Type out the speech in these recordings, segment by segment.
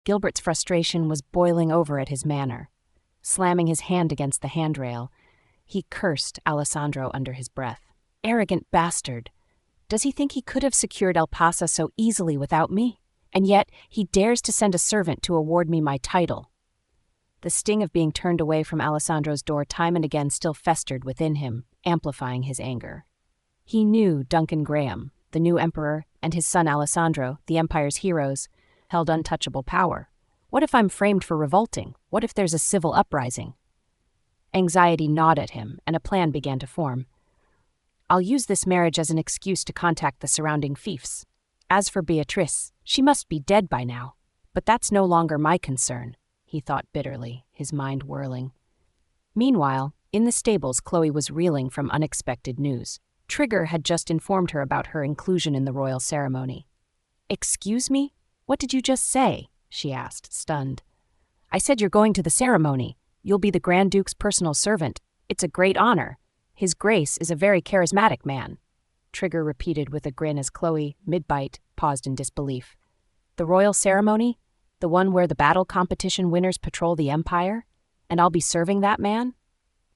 Gilbert's frustration was boiling over at his manner. Slamming his hand against the handrail, he cursed Alessandro under his breath. Arrogant bastard. Does he think he could have secured Elpasa so easily without me? And yet he dares to send a servant to award me my title. The sting of being turned away from Alessandro's door time and again still festered within him, amplifying his anger. He knew Duncan Graham, the new emperor, and his son Alessandro, the empire's heroes, held untouchable power. What if I'm framed for revolting? What if there's a civil uprising? Anxiety gnawed at him, and a plan began to form. I'll use this marriage as an excuse to contact the surrounding fiefs. As for Beatrice, she must be dead by now. But that's no longer my concern, he thought bitterly, his mind whirling. Meanwhile, in the stables, Chloe was reeling from unexpected news. Trigger had just informed her about her inclusion in the royal ceremony. Excuse me? What did you just say? She asked, stunned. I said you're going to the ceremony. You'll be the Grand Duke's personal servant. It's a great honor. His Grace is a very charismatic man. Trigger repeated with a grin as Chloe, mid-bite, paused in disbelief. The royal ceremony? The one where the battle competition winners patrol the Empire? And I'll be serving that man?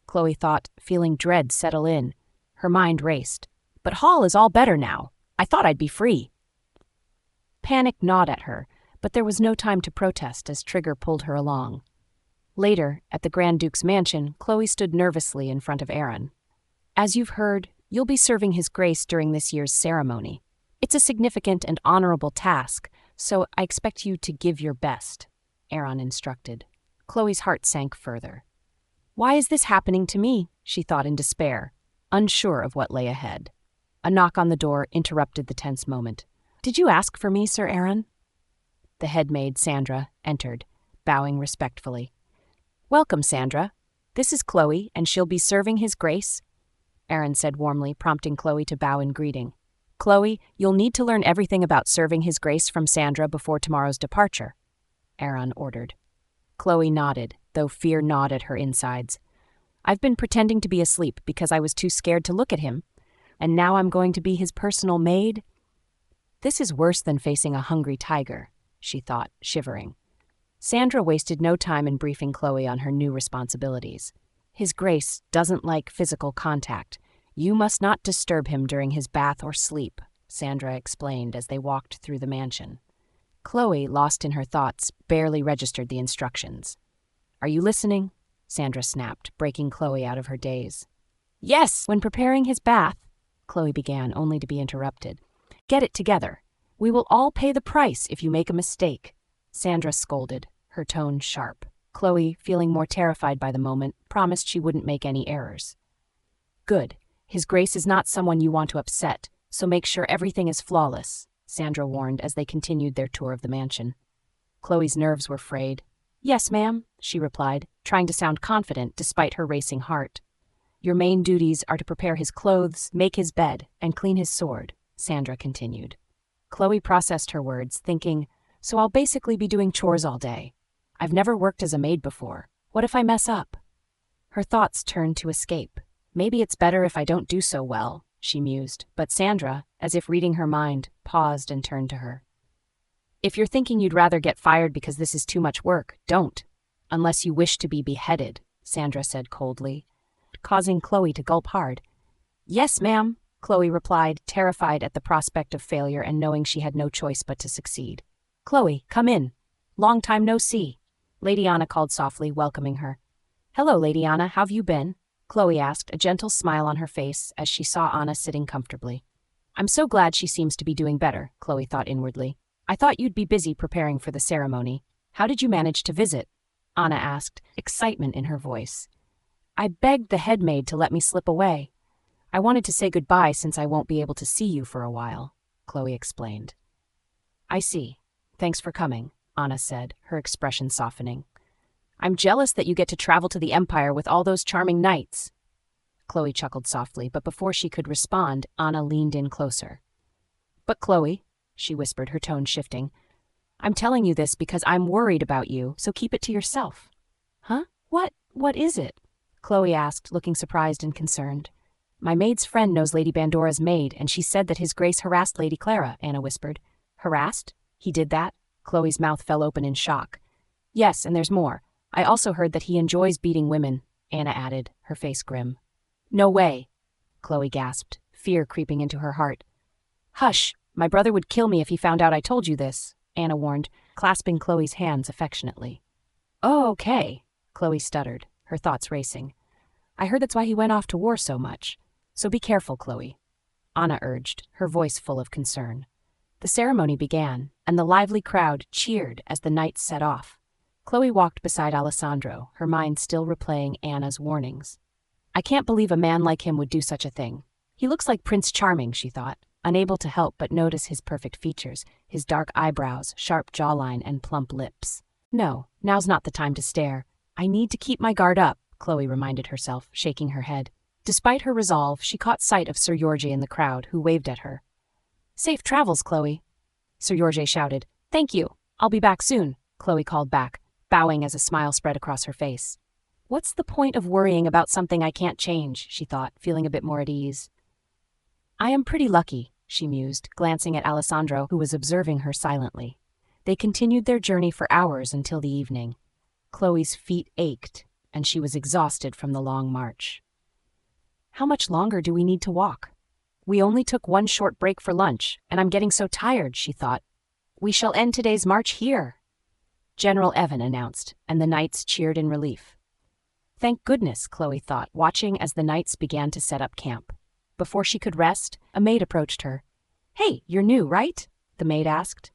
Chloe thought, feeling dread settle in. Her mind raced. But Hall is all better now. I thought I'd be free. Panic gnawed at her, but there was no time to protest as Trigger pulled her along. Later, at the Grand Duke's mansion, Chloe stood nervously in front of Aaron. As you've heard, you'll be serving His Grace during this year's ceremony. It's a significant and honorable task, so I expect you to give your best, Aaron instructed. Chloe's heart sank further. Why is this happening to me? She thought in despair, unsure of what lay ahead. A knock on the door interrupted the tense moment. Did you ask for me, Sir Aaron? The headmaid, Sandra, entered, bowing respectfully. Welcome, Sandra. This is Chloe, and she'll be serving His Grace, Aaron said warmly, prompting Chloe to bow in greeting. Chloe, you'll need to learn everything about serving His Grace from Sandra before tomorrow's departure, Aaron ordered. Chloe nodded, though fear gnawed at her insides. I've been pretending to be asleep because I was too scared to look at him, and now I'm going to be his personal maid? This is worse than facing a hungry tiger, she thought, shivering. Sandra wasted no time in briefing Chloe on her new responsibilities. His Grace doesn't like physical contact. You must not disturb him during his bath or sleep, Sandra explained as they walked through the mansion. Chloe, lost in her thoughts, barely registered the instructions. Are you listening? Sandra snapped, breaking Chloe out of her daze. Yes, when preparing his bath, Chloe began, only to be interrupted. Get it together. We will all pay the price if you make a mistake, Sandra scolded, her tone sharp. Chloe, feeling more terrified by the moment, promised she wouldn't make any errors. Good. His Grace is not someone you want to upset, so make sure everything is flawless, Sandra warned as they continued their tour of the mansion. Chloe's nerves were frayed. Yes, ma'am, she replied, trying to sound confident despite her racing heart. Your main duties are to prepare his clothes, make his bed, and clean his sword, Sandra continued. Chloe processed her words, thinking, so I'll basically be doing chores all day. I've never worked as a maid before. What if I mess up? Her thoughts turned to escape. Maybe it's better if I don't do so well, she mused, but Sandra, as if reading her mind, paused and turned to her. If you're thinking you'd rather get fired because this is too much work, don't. Unless you wish to be beheaded, Sandra said coldly, causing Chloe to gulp hard. Yes, ma'am, Chloe replied, terrified at the prospect of failure and knowing she had no choice but to succeed. Chloe, come in. Long time no see. Lady Anna called softly, welcoming her. Hello, Lady Anna, how've you been? Chloe asked, a gentle smile on her face as she saw Anna sitting comfortably. I'm so glad she seems to be doing better, Chloe thought inwardly. I thought you'd be busy preparing for the ceremony. How did you manage to visit? Anna asked, excitement in her voice. I begged the headmaid to let me slip away. I wanted to say goodbye since I won't be able to see you for a while, Chloe explained. I see. Thanks for coming, Anna said, her expression softening. I'm jealous that you get to travel to the Empire with all those charming knights. Chloe chuckled softly, but before she could respond, Anna leaned in closer. But Chloe, she whispered, her tone shifting, I'm telling you this because I'm worried about you, so keep it to yourself. Huh? What is it? Chloe asked, looking surprised and concerned. My maid's friend knows Lady Bandora's maid, and she said that His Grace harassed Lady Clara, Anna whispered. Harassed? He did that? Chloe's mouth fell open in shock. Yes, and there's more. I also heard that he enjoys beating women, Anna added, her face grim. No way, Chloe gasped, fear creeping into her heart. Hush, my brother would kill me if he found out I told you this, Anna warned, clasping Chloe's hands affectionately. Oh, okay, Chloe stuttered, her thoughts racing. I heard that's why he went off to war so much. So be careful, Chloe, Anna urged, her voice full of concern. The ceremony began, and the lively crowd cheered as the knights set off. Chloe walked beside Alessandro, her mind still replaying Anna's warnings. I can't believe a man like him would do such a thing. He looks like Prince Charming, she thought, unable to help but notice his perfect features, his dark eyebrows, sharp jawline, and plump lips. No, now's not the time to stare. I need to keep my guard up, Chloe reminded herself, shaking her head. Despite her resolve, she caught sight of Sir George in the crowd, who waved at her. Safe travels, Chloe, Sir George shouted. Thank you. I'll be back soon, Chloe called back, bowing as a smile spread across her face. What's the point of worrying about something I can't change, she thought, feeling a bit more at ease. I am pretty lucky, she mused, glancing at Alessandro, who was observing her silently. They continued their journey for hours until the evening. Chloe's feet ached, and she was exhausted from the long march. How much longer do we need to walk? We only took one short break for lunch, and I'm getting so tired, she thought. We shall end today's march here, General Evan announced, and the knights cheered in relief. Thank goodness, Chloe thought, watching as the knights began to set up camp. Before she could rest, a maid approached her. Hey, you're new, right? The maid asked.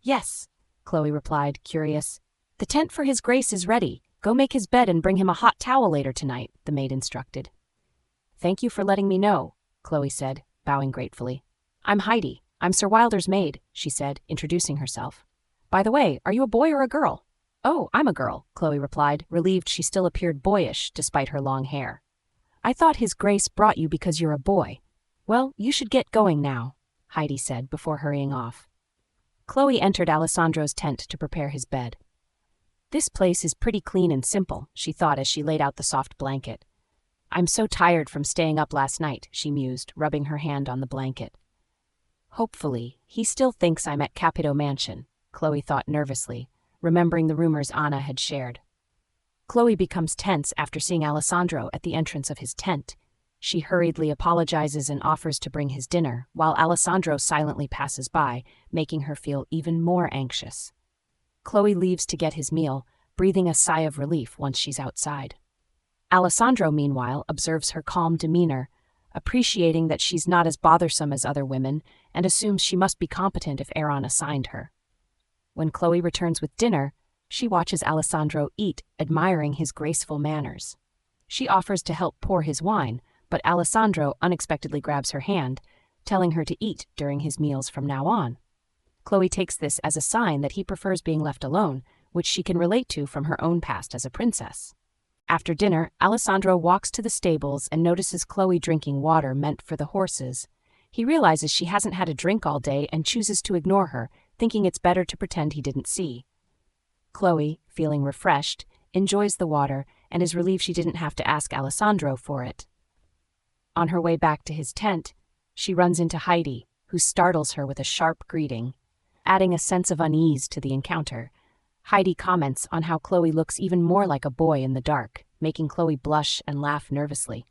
Yes, Chloe replied, curious. The tent for his grace is ready. Go make his bed and bring him a hot towel later tonight, the maid instructed. Thank you for letting me know, Chloe said, bowing gratefully. I'm Heidi. I'm Sir Wilder's maid, she said, introducing herself. By the way, are you a boy or a girl? Oh, I'm a girl, Chloe replied, relieved she still appeared boyish despite her long hair. I thought his grace brought you because you're a boy. Well, you should get going now, Heidi said before hurrying off. Chloe entered Alessandro's tent to prepare his bed. This place is pretty clean and simple, she thought as she laid out the soft blanket. I'm so tired from staying up last night, she mused, rubbing her hand on the blanket. Hopefully, he still thinks I'm at Capito Mansion, Chloe thought nervously, remembering the rumors Anna had shared. Chloe becomes tense after seeing Alessandro at the entrance of his tent. She hurriedly apologizes and offers to bring his dinner, while Alessandro silently passes by, making her feel even more anxious. Chloe leaves to get his meal, breathing a sigh of relief once she's outside. Alessandro, meanwhile, observes her calm demeanor, appreciating that she's not as bothersome as other women, and assumes she must be competent if Aaron assigned her. When Chloe returns with dinner, she watches Alessandro eat, admiring his graceful manners. She offers to help pour his wine, but Alessandro unexpectedly grabs her hand, telling her to eat during his meals from now on. Chloe takes this as a sign that he prefers being left alone, which she can relate to from her own past as a princess. After dinner, Alessandro walks to the stables and notices Chloe drinking water meant for the horses. He realizes she hasn't had a drink all day and chooses to ignore her, thinking it's better to pretend he didn't see. Chloe, feeling refreshed, enjoys the water and is relieved she didn't have to ask Alessandro for it. On her way back to his tent, she runs into Heidi, who startles her with a sharp greeting. Adding a sense of unease to the encounter, Heidi comments on how Chloe looks even more like a boy in the dark, making Chloe blush and laugh nervously.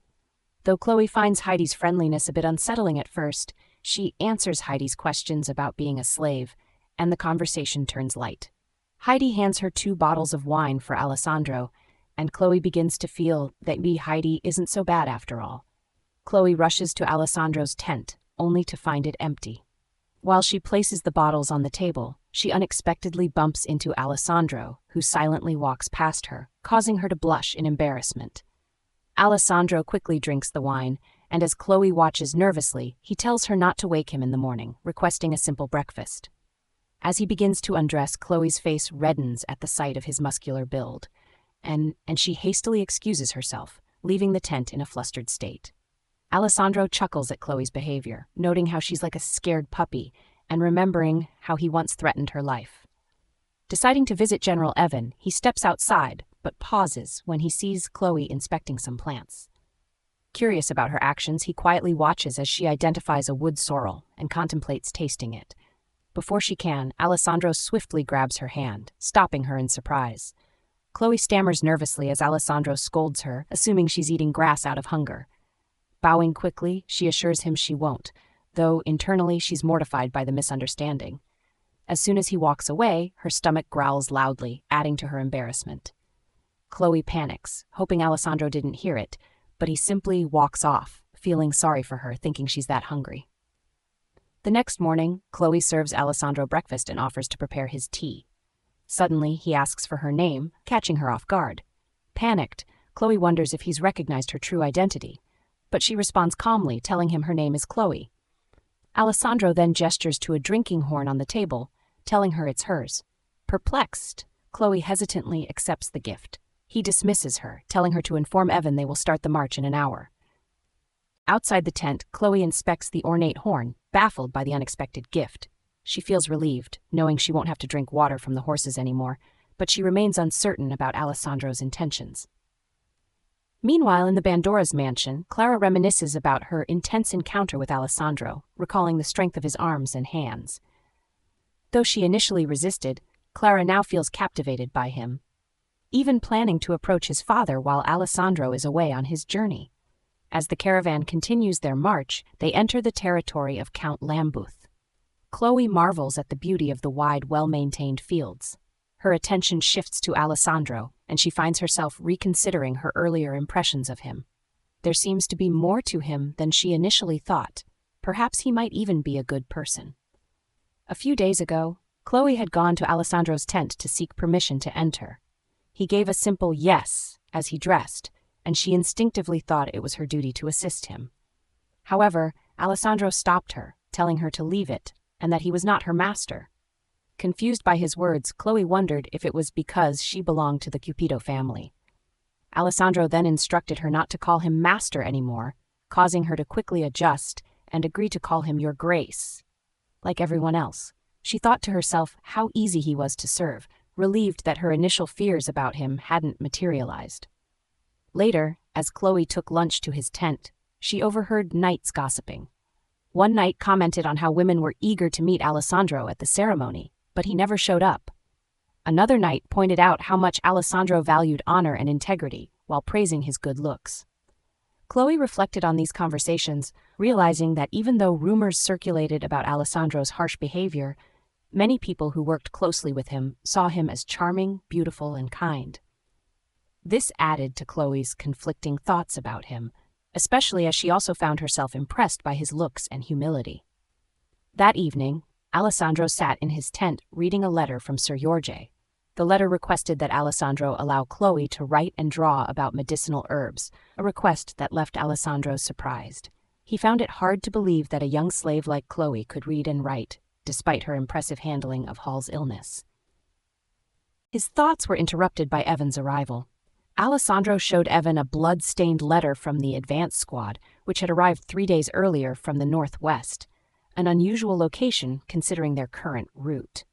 Though Chloe finds Heidi's friendliness a bit unsettling at first, she answers Heidi's questions about being a slave, and the conversation turns light. Heidi hands her 2 bottles of wine for Alessandro, and Chloe begins to feel that Heidi isn't so bad after all. Chloe rushes to Alessandro's tent, only to find it empty. While she places the bottles on the table, she unexpectedly bumps into Alessandro, who silently walks past her, causing her to blush in embarrassment. Alessandro quickly drinks the wine, and as Chloe watches nervously, he tells her not to wake him in the morning, requesting a simple breakfast. As he begins to undress, Chloe's face reddens at the sight of his muscular build, and she hastily excuses herself, leaving the tent in a flustered state. Alessandro chuckles at Chloe's behavior, noting how she's like a scared puppy, and remembering how he once threatened her life. Deciding to visit General Evan, he steps outside, but pauses when he sees Chloe inspecting some plants. Curious about her actions, he quietly watches as she identifies a wood sorrel and contemplates tasting it. Before she can, Alessandro swiftly grabs her hand, stopping her in surprise. Chloe stammers nervously as Alessandro scolds her, assuming she's eating grass out of hunger. Bowing quickly, she assures him she won't, though internally she's mortified by the misunderstanding. As soon as he walks away, her stomach growls loudly, adding to her embarrassment. Chloe panics, hoping Alessandro didn't hear it, but he simply walks off, feeling sorry for her, thinking she's that hungry. The next morning, Chloe serves Alessandro breakfast and offers to prepare his tea. Suddenly, he asks for her name, catching her off guard. Panicked, Chloe wonders if he's recognized her true identity, but she responds calmly, telling him her name is Chloe. Alessandro then gestures to a drinking horn on the table, telling her it's hers. Perplexed, Chloe hesitantly accepts the gift. He dismisses her, telling her to inform Evan they will start the march in an hour. Outside the tent, Chloe inspects the ornate horn, baffled by the unexpected gift. She feels relieved, knowing she won't have to drink water from the horses anymore, but she remains uncertain about Alessandro's intentions. Meanwhile, in the Bandora's mansion, Clara reminisces about her intense encounter with Alessandro, recalling the strength of his arms and hands. Though she initially resisted, Clara now feels captivated by him, even planning to approach his father while Alessandro is away on his journey. As the caravan continues their march, they enter the territory of Count Lambuth. Chloe marvels at the beauty of the wide, well-maintained fields. Her attention shifts to Alessandro, and she finds herself reconsidering her earlier impressions of him. There seems to be more to him than she initially thought. Perhaps he might even be a good person. A few days ago, Chloe had gone to Alessandro's tent to seek permission to enter. He gave a simple yes as he dressed, and she instinctively thought it was her duty to assist him. However, Alessandro stopped her, telling her to leave it, and that he was not her master. Confused by his words, Chloe wondered if it was because she belonged to the Cupido family. Alessandro then instructed her not to call him master anymore, causing her to quickly adjust and agree to call him Your Grace. Like everyone else, she thought to herself how easy he was to serve, relieved that her initial fears about him hadn't materialized. Later, as Chloe took lunch to his tent, she overheard knights gossiping. One knight commented on how women were eager to meet Alessandro at the ceremony, but he never showed up. Another knight pointed out how much Alessandro valued honor and integrity, while praising his good looks. Chloe reflected on these conversations, realizing that even though rumors circulated about Alessandro's harsh behavior, many people who worked closely with him saw him as charming, beautiful, and kind. This added to Chloe's conflicting thoughts about him, especially as she also found herself impressed by his looks and humility. That evening, Alessandro sat in his tent reading a letter from Sir Jorge. The letter requested that Alessandro allow Chloe to write and draw about medicinal herbs, a request that left Alessandro surprised. He found it hard to believe that a young slave like Chloe could read and write, despite her impressive handling of Hall's illness. His thoughts were interrupted by Evan's arrival. Alessandro showed Evan a blood-stained letter from the advance squad, which had arrived 3 days earlier from the northwest, an unusual location considering their current route.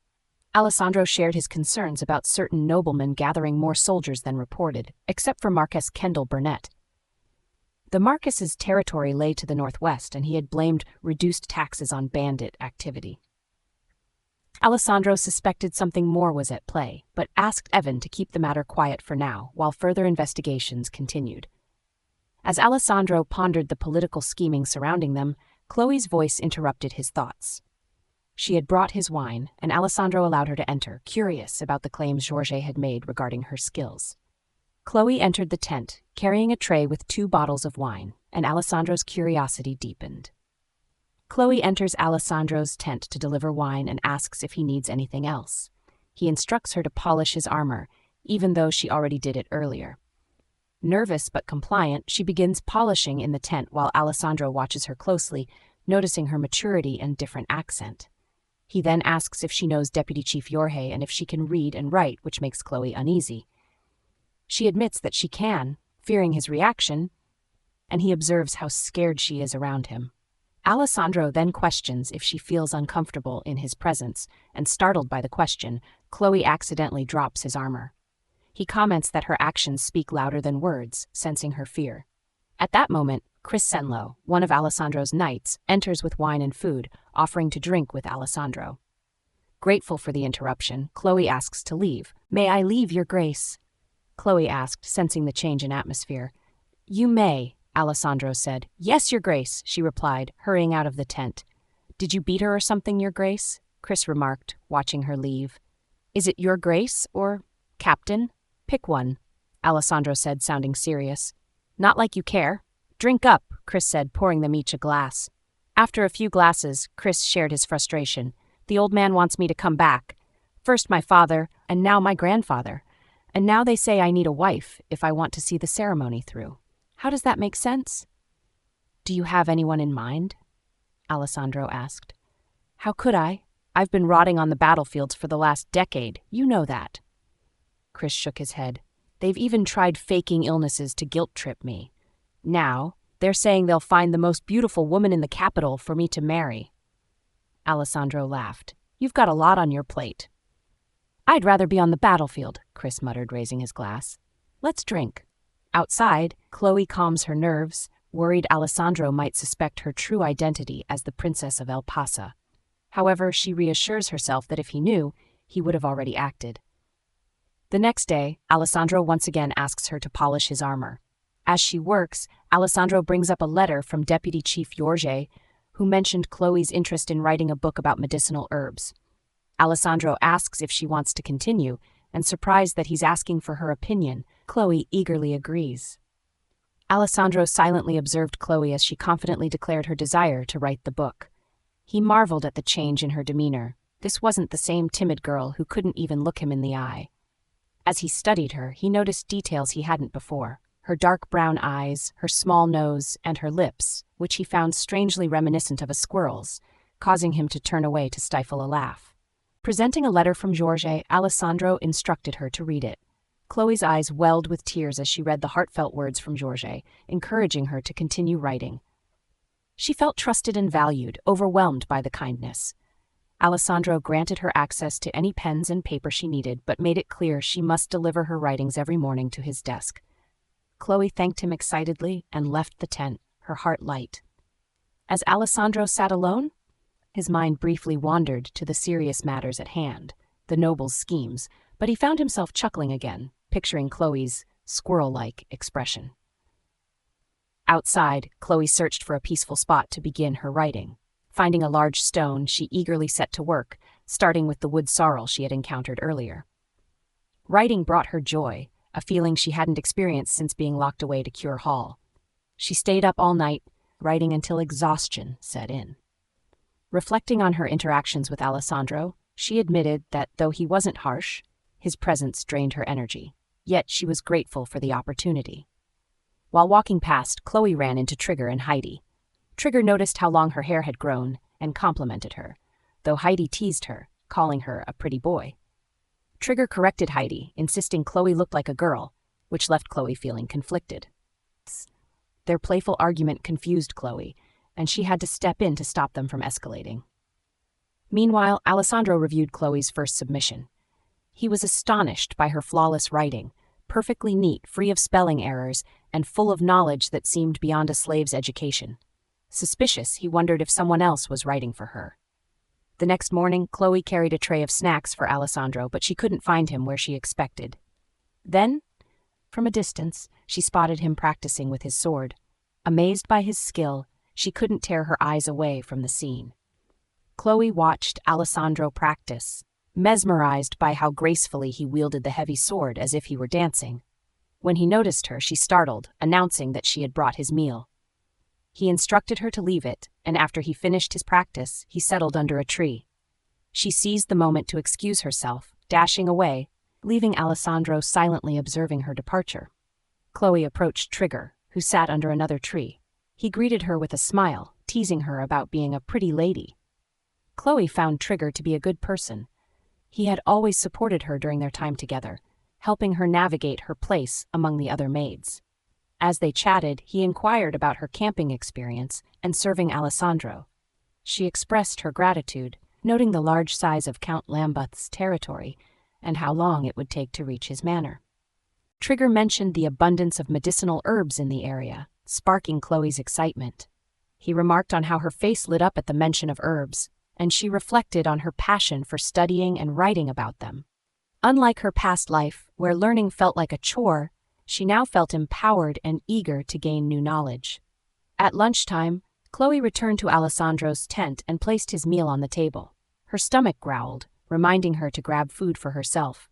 Alessandro shared his concerns about certain noblemen gathering more soldiers than reported, except for Marquess Kendall Burnett. The Marquess's territory lay to the northwest, and he had blamed reduced taxes on bandit activity. Alessandro suspected something more was at play, but asked Evan to keep the matter quiet for now, while further investigations continued. As Alessandro pondered the political scheming surrounding them, Chloe's voice interrupted his thoughts. She had brought his wine, and Alessandro allowed her to enter, curious about the claims Jorge had made regarding her skills. Chloe entered the tent, carrying a tray with 2 bottles of wine, and Alessandro's curiosity deepened. Chloe enters Alessandro's tent to deliver wine and asks if he needs anything else. He instructs her to polish his armor, even though she already did it earlier. Nervous but compliant, she begins polishing in the tent while Alessandro watches her closely, noticing her maturity and different accent. He then asks if she knows Deputy Chief Jorge and if she can read and write, which makes Chloe uneasy. She admits that she can, fearing his reaction, and he observes how scared she is around him. Alessandro then questions if she feels uncomfortable in his presence, and startled by the question, Chloe accidentally drops his armor. He comments that her actions speak louder than words, sensing her fear. At that moment, Chris Senlo, one of Alessandro's knights, enters with wine and food, offering to drink with Alessandro. Grateful for the interruption, Chloe asks to leave. "May I leave, Your Grace?" Chloe asked, sensing the change in atmosphere. "You may," Alessandro said. "Yes, Your Grace," she replied, hurrying out of the tent. "Did you beat her or something, Your Grace?" Chris remarked, watching her leave. "Is it Your Grace or Captain? Pick one," Alessandro said, sounding serious. "Not like you care." "Drink up," Chris said, pouring them each a glass. After a few glasses, Chris shared his frustration. "The old man wants me to come back. First my father, and now my grandfather. And now they say I need a wife if I want to see the ceremony through. How does that make sense?" "Do you have anyone in mind?" Alessandro asked. "How could I? I've been rotting on the battlefields for the last decade. You know that." Chris shook his head. "They've even tried faking illnesses to guilt-trip me. Now, they're saying they'll find the most beautiful woman in the capital for me to marry." Alessandro laughed. "You've got a lot on your plate." "I'd rather be on the battlefield," Chris muttered, raising his glass. "Let's drink." Outside, Chloe calms her nerves, worried Alessandro might suspect her true identity as the Princess of Elpasa. However, she reassures herself that if he knew, he would have already acted. The next day, Alessandro once again asks her to polish his armor. As she works, Alessandro brings up a letter from Deputy Chief Jorge, who mentioned Chloe's interest in writing a book about medicinal herbs. Alessandro asks if she wants to continue, and surprised that he's asking for her opinion, Chloe eagerly agrees. Alessandro silently observed Chloe as she confidently declared her desire to write the book. He marveled at the change in her demeanor. This wasn't the same timid girl who couldn't even look him in the eye. As he studied her, he noticed details he hadn't before. Her dark brown eyes, her small nose, and her lips, which he found strangely reminiscent of a squirrel's, causing him to turn away to stifle a laugh. Presenting a letter from Jorge, Alessandro instructed her to read it. Chloe's eyes welled with tears as she read the heartfelt words from Jorge, encouraging her to continue writing. She felt trusted and valued, overwhelmed by the kindness. Alessandro granted her access to any pens and paper she needed, but made it clear she must deliver her writings every morning to his desk. Chloe thanked him excitedly and left the tent, her heart light. As Alessandro sat alone, his mind briefly wandered to the serious matters at hand, the noble's schemes, but he found himself chuckling again, picturing Chloe's squirrel-like expression. Outside, Chloe searched for a peaceful spot to begin her writing. Finding a large stone, she eagerly set to work, starting with the wood sorrel she had encountered earlier. Writing brought her joy, a feeling she hadn't experienced since being locked away to Cure Hall. She stayed up all night, writing until exhaustion set in. Reflecting on her interactions with Alessandro, she admitted that though he wasn't harsh, his presence drained her energy. Yet she was grateful for the opportunity. While walking past, Chloe ran into Trigger and Heidi. Trigger noticed how long her hair had grown and complimented her, though Heidi teased her, calling her a pretty boy. Trigger corrected Heidi, insisting Chloe looked like a girl, which left Chloe feeling conflicted. Their playful argument confused Chloe, and she had to step in to stop them from escalating. Meanwhile, Alessandro reviewed Chloe's first submission. He was astonished by her flawless writing, perfectly neat, free of spelling errors, and full of knowledge that seemed beyond a slave's education. Suspicious, he wondered if someone else was writing for her. The next morning, Chloe carried a tray of snacks for Alessandro, but she couldn't find him where she expected. Then, from a distance, she spotted him practicing with his sword. Amazed by his skill, she couldn't tear her eyes away from the scene. Chloe watched Alessandro practice, mesmerized by how gracefully he wielded the heavy sword as if he were dancing. When he noticed her, she startled, announcing that she had brought his meal. He instructed her to leave it, and after he finished his practice, he settled under a tree. She seized the moment to excuse herself, dashing away, leaving Alessandro silently observing her departure. Chloe approached Trigger, who sat under another tree. He greeted her with a smile, teasing her about being a pretty lady. Chloe found Trigger to be a good person. He had always supported her during their time together, helping her navigate her place among the other maids. As they chatted, he inquired about her camping experience and serving Alessandro. She expressed her gratitude, noting the large size of Count Lambeth's territory and how long it would take to reach his manor. Trigger mentioned the abundance of medicinal herbs in the area, sparking Chloe's excitement. He remarked on how her face lit up at the mention of herbs, and she reflected on her passion for studying and writing about them. Unlike her past life, where learning felt like a chore, she now felt empowered and eager to gain new knowledge. At lunchtime, Chloe returned to Alessandro's tent and placed his meal on the table. Her stomach growled, reminding her to grab food for herself.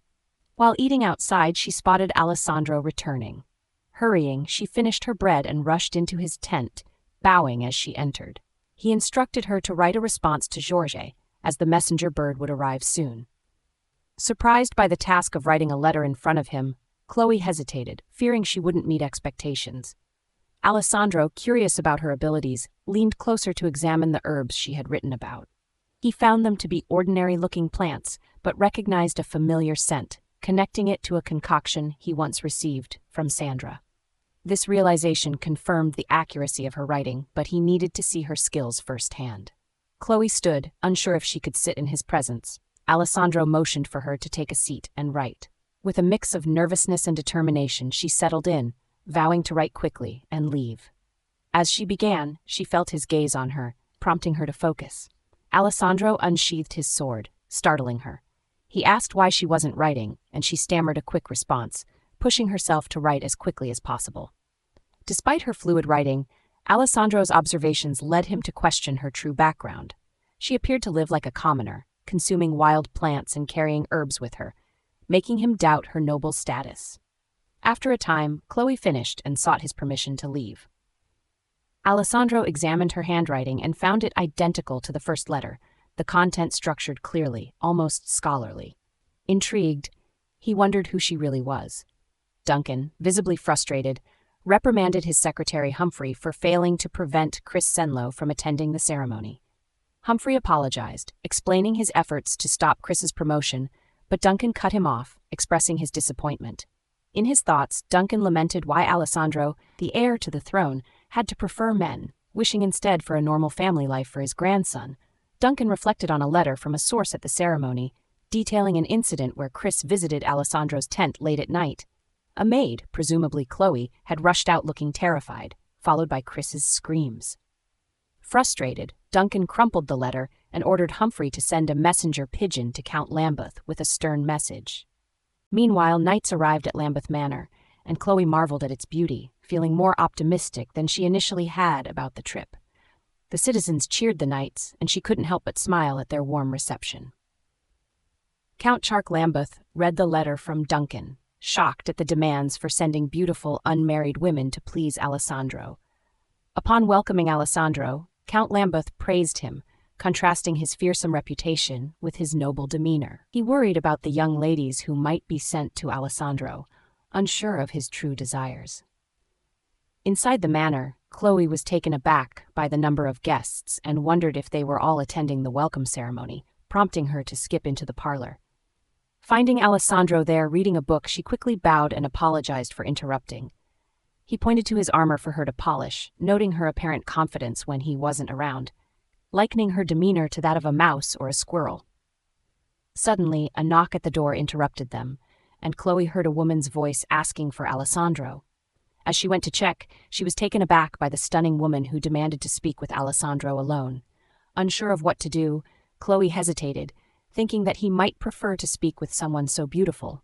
While eating outside, she spotted Alessandro returning. Hurrying, she finished her bread and rushed into his tent, bowing as she entered. He instructed her to write a response to Georges, as the messenger bird would arrive soon. Surprised by the task of writing a letter in front of him, Chloe hesitated, fearing she wouldn't meet expectations. Alessandro, curious about her abilities, leaned closer to examine the herbs she had written about. He found them to be ordinary-looking plants, but recognized a familiar scent, connecting it to a concoction he once received from Sandra. This realization confirmed the accuracy of her writing, but he needed to see her skills firsthand. Chloe stood, unsure if she could sit in his presence. Alessandro motioned for her to take a seat and write. With a mix of nervousness and determination, she settled in, vowing to write quickly and leave. As she began, she felt his gaze on her, prompting her to focus. Alessandro unsheathed his sword, startling her. He asked why she wasn't writing, and she stammered a quick response, pushing herself to write as quickly as possible. Despite her fluid writing, Alessandro's observations led him to question her true background. She appeared to live like a commoner, consuming wild plants and carrying herbs with her, making him doubt her noble status. After a time, Chloe finished and sought his permission to leave. Alessandro examined her handwriting and found it identical to the first letter, the content structured clearly, almost scholarly. Intrigued, he wondered who she really was. Duncan, visibly frustrated, reprimanded his secretary Humphrey for failing to prevent Chris Senlow from attending the ceremony. Humphrey apologized, explaining his efforts to stop Chris's promotion, but Duncan cut him off, expressing his disappointment. In his thoughts, Duncan lamented why Alessandro, the heir to the throne, had to prefer men, wishing instead for a normal family life for his grandson. Duncan reflected on a letter from a source at the ceremony, detailing an incident where Chris visited Alessandro's tent late at night. A maid, presumably Chloe, had rushed out looking terrified, followed by Chris's screams. Frustrated, Duncan crumpled the letter and ordered Humphrey to send a messenger pigeon to Count Lambeth with a stern message. Meanwhile, knights arrived at Lambeth Manor, and Chloe marveled at its beauty, feeling more optimistic than she initially had about the trip. The citizens cheered the knights, and she couldn't help but smile at their warm reception. Count Charles Lambeth read the letter from Duncan, shocked at the demands for sending beautiful, unmarried women to please Alessandro. Upon welcoming Alessandro, Count Lambeth praised him, contrasting his fearsome reputation with his noble demeanor. He worried about the young ladies who might be sent to Alessandro, unsure of his true desires. Inside the manor, Chloe was taken aback by the number of guests and wondered if they were all attending the welcome ceremony, prompting her to skip into the parlor. Finding Alessandro there reading a book, she quickly bowed and apologized for interrupting. He pointed to his armor for her to polish, noting her apparent confidence when he wasn't around, likening her demeanor to that of a mouse or a squirrel. Suddenly, a knock at the door interrupted them, and Chloe heard a woman's voice asking for Alessandro. As she went to check, she was taken aback by the stunning woman who demanded to speak with Alessandro alone. Unsure of what to do, Chloe hesitated, thinking that he might prefer to speak with someone so beautiful.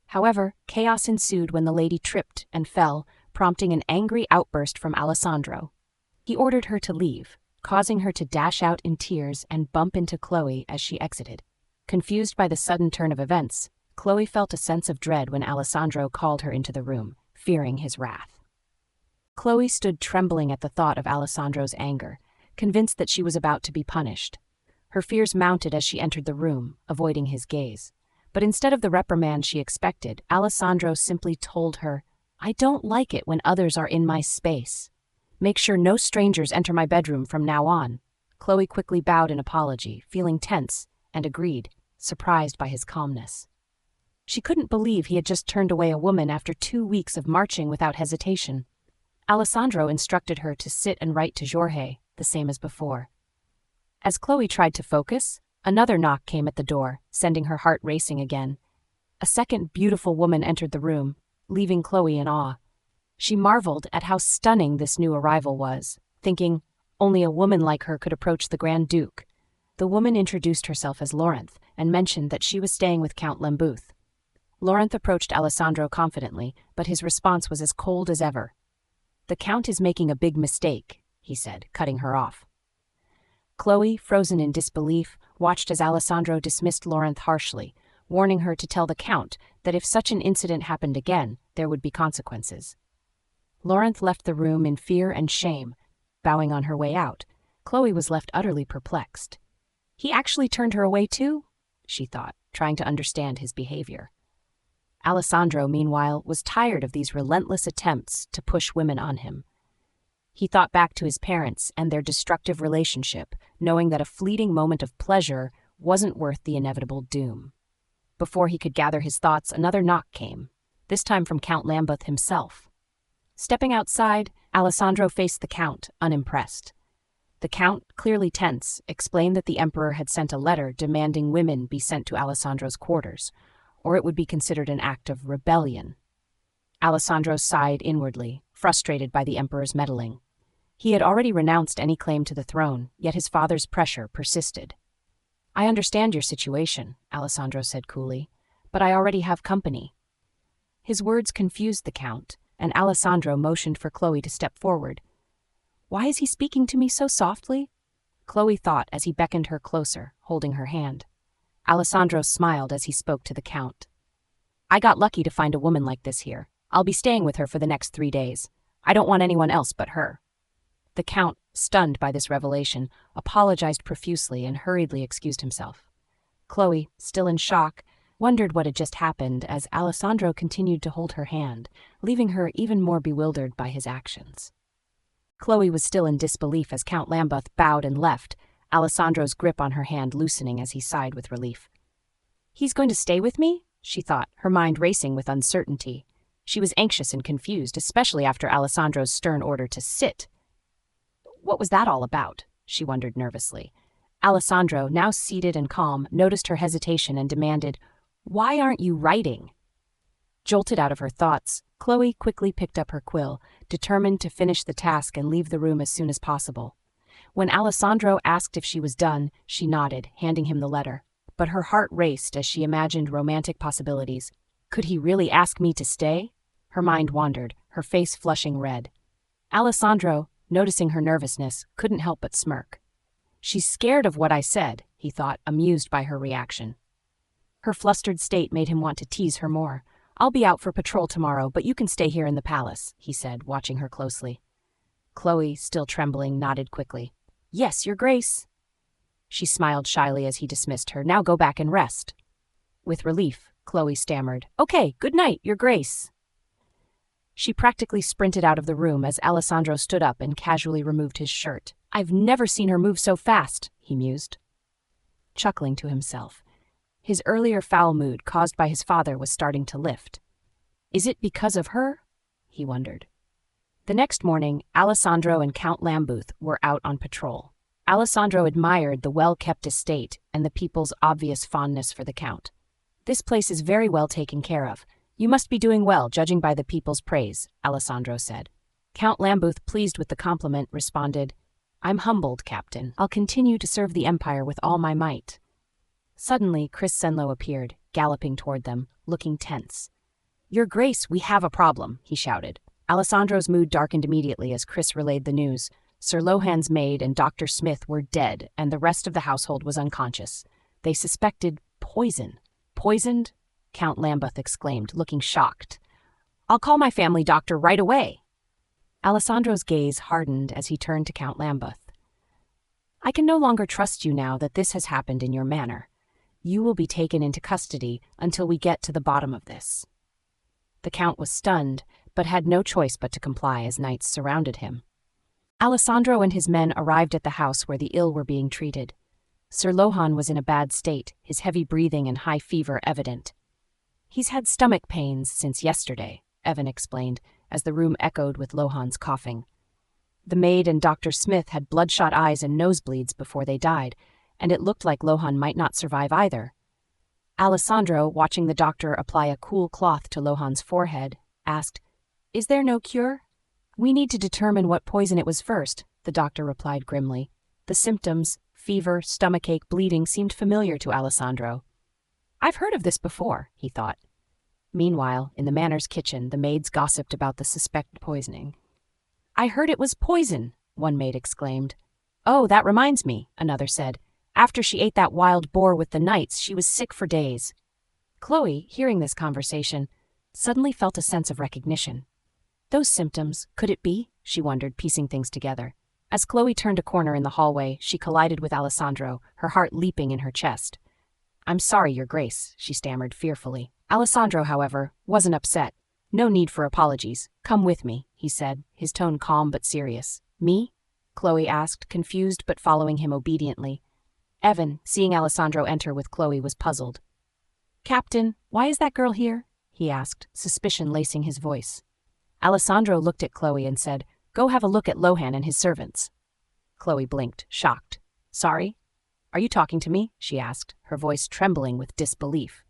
However, chaos ensued when the lady tripped and fell, prompting an angry outburst from Alessandro. He ordered her to leave, causing her to dash out in tears and bump into Chloe as she exited. Confused by the sudden turn of events, Chloe felt a sense of dread when Alessandro called her into the room, fearing his wrath. Chloe stood trembling at the thought of Alessandro's anger, convinced that she was about to be punished. Her fears mounted as she entered the room, avoiding his gaze. But instead of the reprimand she expected, Alessandro simply told her, "I don't like it when others are in my space. Make sure no strangers enter my bedroom from now on." Chloe quickly bowed in apology, feeling tense, and agreed, surprised by his calmness. She couldn't believe he had just turned away a woman after 2 weeks of marching without hesitation. Alessandro instructed her to sit and write to Jorge, the same as before. As Chloe tried to focus, another knock came at the door, sending her heart racing again. A second beautiful woman entered the room, leaving Chloe in awe. She marveled at how stunning this new arrival was, thinking only a woman like her could approach the Grand Duke. The woman introduced herself as Laurent and mentioned that she was staying with Count Lembuth. Laurent approached Alessandro confidently, but his response was as cold as ever. "The Count is making a big mistake," he said, cutting her off. Chloe, frozen in disbelief, watched as Alessandro dismissed Laurent harshly, warning her to tell the Count that if such an incident happened again, there would be consequences. Laurent left the room in fear and shame. Bowing on her way out, Chloe was left utterly perplexed. He actually turned her away too? She thought, trying to understand his behavior. Alessandro, meanwhile, was tired of these relentless attempts to push women on him. He thought back to his parents and their destructive relationship, knowing that a fleeting moment of pleasure wasn't worth the inevitable doom. Before he could gather his thoughts, another knock came, this time from Count Lembuth himself. Stepping outside, Alessandro faced the Count, unimpressed. The Count, clearly tense, explained that the Emperor had sent a letter demanding women be sent to Alessandro's quarters, or it would be considered an act of rebellion. Alessandro sighed inwardly, frustrated by the Emperor's meddling. He had already renounced any claim to the throne, yet his father's pressure persisted. "I understand your situation," Alessandro said coolly, "but I already have company." His words confused the Count, and Alessandro motioned for Chloe to step forward. "Why is he speaking to me so softly?" Chloe thought as he beckoned her closer, holding her hand. Alessandro smiled as he spoke to the Count. "I got lucky to find a woman like this here. I'll be staying with her for the next 3 days. I don't want anyone else but her." The Count, stunned by this revelation, apologized profusely and hurriedly excused himself. Chloe, still in shock, wondered what had just happened as Alessandro continued to hold her hand, leaving her even more bewildered by his actions. Chloe was still in disbelief as Count Lembuth bowed and left, Alessandro's grip on her hand loosening as he sighed with relief. "He's going to stay with me?" she thought, her mind racing with uncertainty. She was anxious and confused, especially after Alessandro's stern order to sit. What was that all about? She wondered nervously. Alessandro, now seated and calm, noticed her hesitation and demanded, "Why aren't you writing?" Jolted out of her thoughts, Chloe quickly picked up her quill, determined to finish the task and leave the room as soon as possible. When Alessandro asked if she was done, she nodded, handing him the letter. But her heart raced as she imagined romantic possibilities. Could he really ask me to stay? Her mind wandered, her face flushing red. Alessandro, noticing her nervousness, couldn't help but smirk. "She's scared of what I said," he thought, amused by her reaction. Her flustered state made him want to tease her more. "I'll be out for patrol tomorrow, but you can stay here in the palace," he said, watching her closely. Chloe, still trembling, nodded quickly. "Yes, Your Grace." She smiled shyly as he dismissed her. "Now go back and rest." With relief, Chloe stammered, "Okay, good night, Your Grace." She practically sprinted out of the room as Alessandro stood up and casually removed his shirt. "I've never seen her move so fast," he mused, chuckling to himself. His earlier foul mood caused by his father was starting to lift. "Is it because of her?" he wondered. The next morning, Alessandro and Count Lembuth were out on patrol. Alessandro admired the well-kept estate and the people's obvious fondness for the Count. "This place is very well taken care of. You must be doing well, judging by the people's praise," Alessandro said. Count Lembuth, pleased with the compliment, responded, "I'm humbled, Captain. I'll continue to serve the Empire with all my might." Suddenly, Chris Senlo appeared, galloping toward them, looking tense. "Your Grace, we have a problem," he shouted. Alessandro's mood darkened immediately as Chris relayed the news. Sir Lohan's maid and Dr. Smith were dead, and the rest of the household was unconscious. They suspected poison. "Poisoned?" Count Lembuth exclaimed, looking shocked. "I'll call my family doctor right away." Alessandro's gaze hardened as he turned to Count Lembuth. "I can no longer trust you now that this has happened in your manor. You will be taken into custody until we get to the bottom of this." The Count was stunned, but had no choice but to comply as knights surrounded him. Alessandro and his men arrived at the house where the ill were being treated. Sir Lohan was in a bad state, his heavy breathing and high fever evident. "He's had stomach pains since yesterday," Evan explained, as the room echoed with Lohan's coughing. The maid and Dr. Smith had bloodshot eyes and nosebleeds before they died, and it looked like Lohan might not survive either. Alessandro, watching the doctor apply a cool cloth to Lohan's forehead, asked, "Is there no cure?" "We need to determine what poison it was first," the doctor replied grimly. "The symptoms, fever, stomachache, bleeding seemed familiar to Alessandro. "I've heard of this before," he thought. Meanwhile, in the manor's kitchen, the maids gossiped about the suspected poisoning. "I heard it was poison," one maid exclaimed. "Oh, that reminds me," another said. "After she ate that wild boar with the knights, she was sick for days." Chloe, hearing this conversation, suddenly felt a sense of recognition. Those symptoms, could it be? She wondered, piecing things together. As Chloe turned a corner in the hallway, she collided with Alessandro, her heart leaping in her chest. "I'm sorry, Your Grace," she stammered fearfully. Alessandro, however, wasn't upset. "No need for apologies. Come with me," he said, his tone calm but serious. "Me?" Chloe asked, confused but following him obediently. Evan, seeing Alessandro enter with Chloe, was puzzled. "Captain, why is that girl here?" he asked, suspicion lacing his voice. Alessandro looked at Chloe and said, "Go have a look at Lohan and his servants." Chloe blinked, shocked. "Sorry? Are you talking to me?" she asked, her voice trembling with disbelief.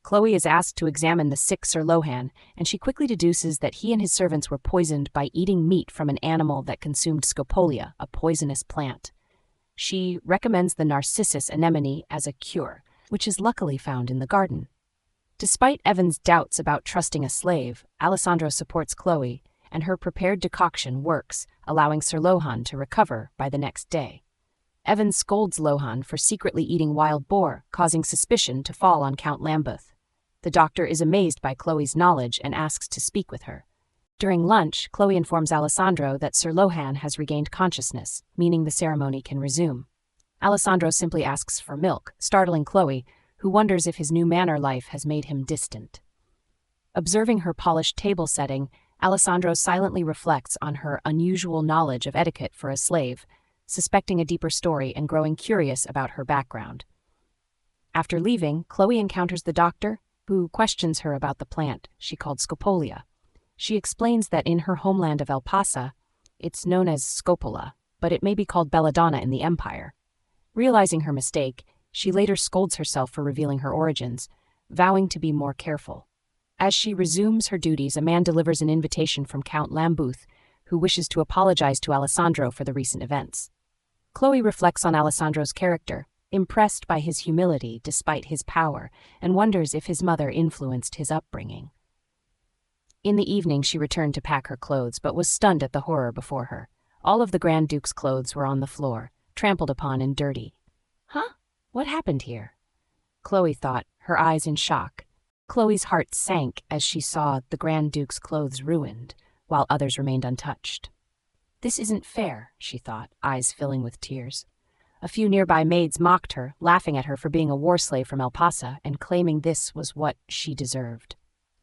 Chloe is asked to examine the sick Sir Lohan, and she quickly deduces that he and his servants were poisoned by eating meat from an animal that consumed scopolia, a poisonous plant. She recommends the narcissus anemone as a cure, which is luckily found in the garden. Despite Evan's doubts about trusting a slave, Alessandro supports Chloe, and her prepared decoction works, allowing Sir Lohan to recover by the next day. Evan scolds Lohan for secretly eating wild boar, causing suspicion to fall on Count Lambeth. The doctor is amazed by Chloe's knowledge and asks to speak with her. During lunch, Chloe informs Alessandro that Sir Lohan has regained consciousness, meaning the ceremony can resume. Alessandro simply asks for milk, startling Chloe, who wonders if his new manor life has made him distant. Observing her polished table setting, Alessandro silently reflects on her unusual knowledge of etiquette for a slave, suspecting a deeper story and growing curious about her background. After leaving, Chloe encounters the doctor, who questions her about the plant she called scopolia. She explains that in her homeland of Elpasa, it's known as scopola, but it may be called belladonna in the Empire. Realizing her mistake, she later scolds herself for revealing her origins, vowing to be more careful. As she resumes her duties, a man delivers an invitation from Count Lambeth, who wishes to apologize to Alessandro for the recent events. Chloe reflects on Alessandro's character, impressed by his humility despite his power, and wonders if his mother influenced his upbringing. In the evening, she returned to pack her clothes, but was stunned at the horror before her. All of the Grand Duke's clothes were on the floor, trampled upon and dirty. "Huh? What happened here?" Chloe thought, her eyes in shock. Chloe's heart sank as she saw the Grand Duke's clothes ruined, while others remained untouched. "This isn't fair," she thought, eyes filling with tears. A few nearby maids mocked her, laughing at her for being a war slave from Elpasa and claiming this was what she deserved.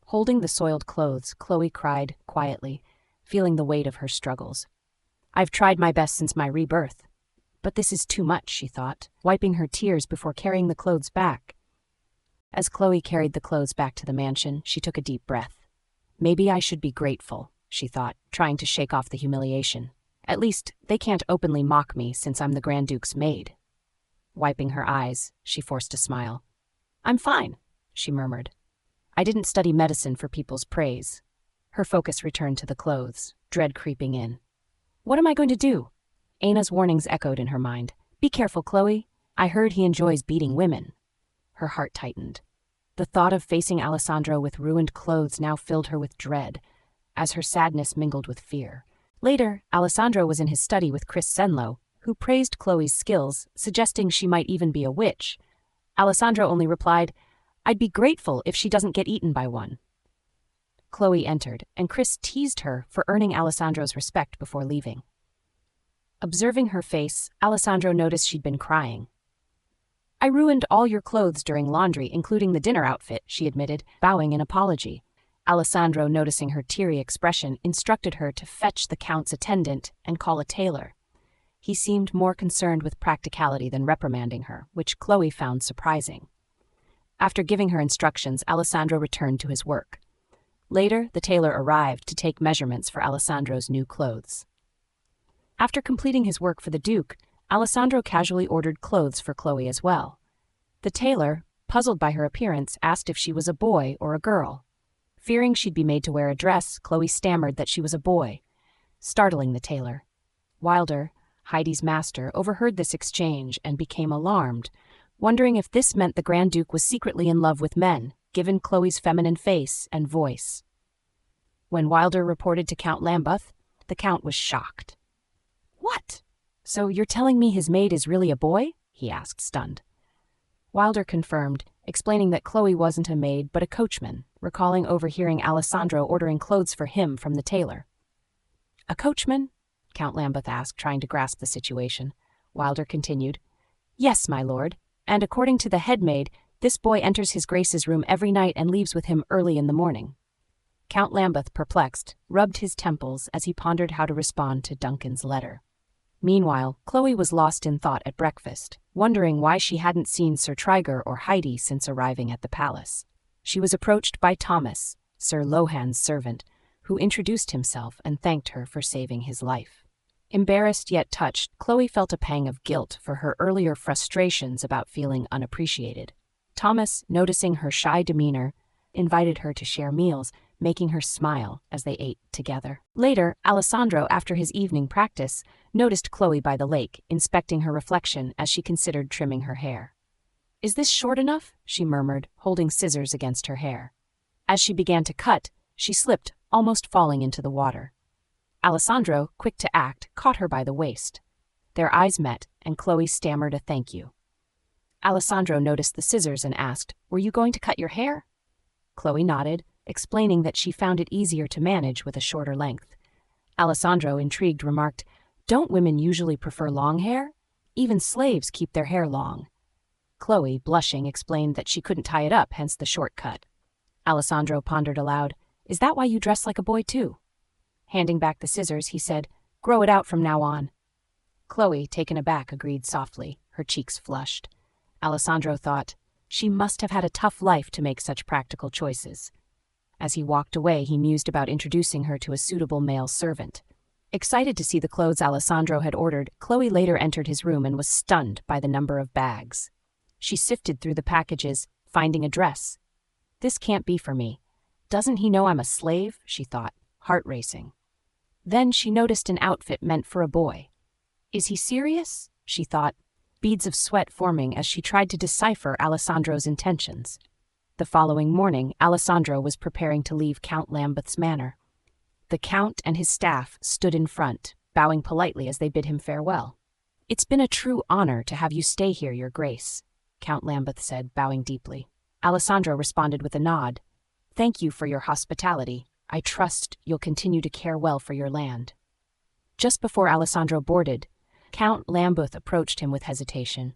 Holding the soiled clothes, Chloe cried quietly, feeling the weight of her struggles. "I've tried my best since my rebirth. But this is too much," she thought, wiping her tears before carrying the clothes back. As Chloe carried the clothes back to the mansion, she took a deep breath. "Maybe I should be grateful," she thought, trying to shake off the humiliation. "At least, they can't openly mock me since I'm the Grand Duke's maid." Wiping her eyes, she forced a smile. "I'm fine," she murmured. "I didn't study medicine for people's praise." Her focus returned to the clothes, dread creeping in. "What am I going to do?" Aina's warnings echoed in her mind. "Be careful, Chloe. I heard he enjoys beating women." Her heart tightened. The thought of facing Alessandro with ruined clothes now filled her with dread, as her sadness mingled with fear. Later, Alessandro was in his study with Chris Senlo, who praised Chloe's skills, suggesting she might even be a witch. Alessandro only replied, "I'd be grateful if she doesn't get eaten by one." Chloe entered, and Chris teased her for earning Alessandro's respect before leaving. Observing her face, Alessandro noticed she'd been crying. "I ruined all your clothes during laundry, including the dinner outfit," she admitted, bowing in apology. Alessandro, noticing her teary expression, instructed her to fetch the Count's attendant and call a tailor. He seemed more concerned with practicality than reprimanding her, which Chloe found surprising. After giving her instructions, Alessandro returned to his work. Later, the tailor arrived to take measurements for Alessandro's new clothes. After completing his work for the Duke, Alessandro casually ordered clothes for Chloe as well. The tailor, puzzled by her appearance, asked if she was a boy or a girl. Fearing she'd be made to wear a dress, Chloe stammered that she was a boy, startling the tailor. Wilder, Heidi's master overheard this exchange and became alarmed, wondering if this meant the Grand Duke was secretly in love with men, given Chloe's feminine face and voice. When Wilder reported to Count Lambeth, the Count was shocked. "What? So you're telling me his maid is really a boy?" he asked, stunned. Wilder confirmed, explaining that Chloe wasn't a maid but a coachman, recalling overhearing Alessandro ordering clothes for him from the tailor. "A coachman?" Count Lambeth asked, trying to grasp the situation. Wilder continued, "Yes, my lord, and according to the head maid, this boy enters his grace's room every night and leaves with him early in the morning." Count Lambeth, perplexed, rubbed his temples as he pondered how to respond to Duncan's letter. Meanwhile, Chloe was lost in thought at breakfast, wondering why she hadn't seen Sir Triger or Heidi since arriving at the palace. She was approached by Thomas, Sir Lohan's servant, who introduced himself and thanked her for saving his life. Embarrassed yet touched, Chloe felt a pang of guilt for her earlier frustrations about feeling unappreciated. Thomas, noticing her shy demeanor, invited her to share meals, making her smile as they ate together. Later, Alessandro, after his evening practice, noticed Chloe by the lake, inspecting her reflection as she considered trimming her hair. "Is this short enough?" she murmured, holding scissors against her hair. As she began to cut, she slipped, almost falling into the water. Alessandro, quick to act, caught her by the waist. Their eyes met, and Chloe stammered a thank you. Alessandro noticed the scissors and asked, "Were you going to cut your hair?" Chloe nodded, explaining that she found it easier to manage with a shorter length. Alessandro, intrigued, remarked, "Don't women usually prefer long hair? Even slaves keep their hair long." Chloe, blushing, explained that she couldn't tie it up, hence the short cut. Alessandro pondered aloud, "Is that why you dress like a boy too?" Handing back the scissors, he said, "Grow it out from now on." Chloe, taken aback, agreed softly, her cheeks flushed. Alessandro thought, she must have had a tough life to make such practical choices. As he walked away, he mused about introducing her to a suitable male servant. Excited to see the clothes Alessandro had ordered, Chloe later entered his room and was stunned by the number of bags. She sifted through the packages, finding a dress. "This can't be for me. Doesn't he know I'm a slave?" she thought, heart racing. Then she noticed an outfit meant for a boy. "Is he serious?" she thought, beads of sweat forming as she tried to decipher Alessandro's intentions. The following morning, Alessandro was preparing to leave Count Lambeth's manor. The Count and his staff stood in front, bowing politely as they bid him farewell. "It's been a true honor to have you stay here, Your Grace," Count Lambeth said, bowing deeply. Alessandro responded with a nod. "Thank you for your hospitality. I trust you'll continue to care well for your land." Just before Alessandro boarded, Count Lambeth approached him with hesitation.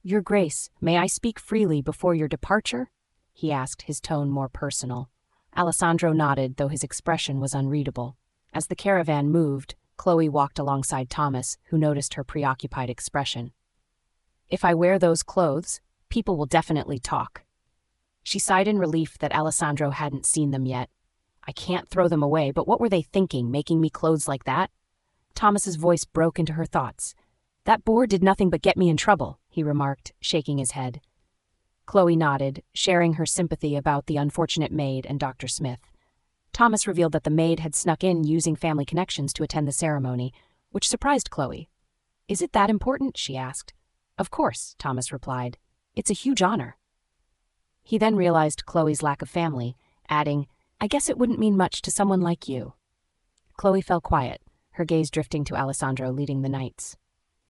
"Your Grace, may I speak freely before your departure?" he asked, his tone more personal. Alessandro nodded, though his expression was unreadable. As the caravan moved, Chloe walked alongside Thomas, who noticed her preoccupied expression. "If I wear those clothes, people will definitely talk." She sighed in relief that Alessandro hadn't seen them yet. "I can't throw them away, but what were they thinking, making me clothes like that?" Thomas's voice broke into her thoughts. "That boar did nothing but get me in trouble," he remarked, shaking his head. Chloe nodded, sharing her sympathy about the unfortunate maid and Dr. Smith. Thomas revealed that the maid had snuck in using family connections to attend the ceremony, which surprised Chloe. "Is it that important?" she asked. "Of course," Thomas replied. "It's a huge honor." He then realized Chloe's lack of family, adding, "I guess it wouldn't mean much to someone like you." Chloe fell quiet, her gaze drifting to Alessandro leading the knights.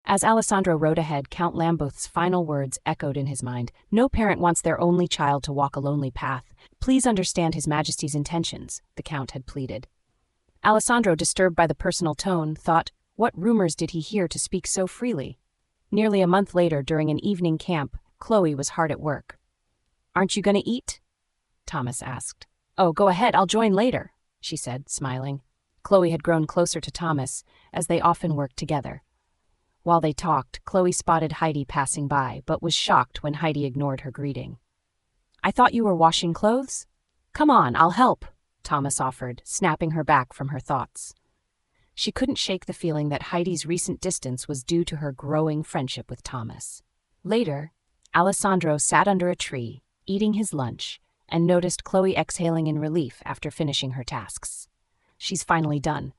As Alessandro rode ahead, Count Lambeth's final words echoed in his mind. "No parent wants their only child to walk a lonely path. Please understand His Majesty's intentions," the Count had pleaded. Alessandro, disturbed by the personal tone, thought, what rumors did he hear to speak so freely? Nearly a month later, during an evening camp, Chloe was hard at work. "Aren't you going to eat?" Thomas asked. "Oh, go ahead, I'll join later," she said, smiling. Chloe had grown closer to Thomas, as they often worked together. While they talked, Chloe spotted Heidi passing by, but was shocked when Heidi ignored her greeting. "I thought you were washing clothes?" "Come on, I'll help," Thomas offered, snapping her back from her thoughts. She couldn't shake the feeling that Heidi's recent distance was due to her growing friendship with Thomas. Later, Alessandro sat under a tree, eating his lunch, and noticed Chloe exhaling in relief after finishing her tasks. "She's finally done.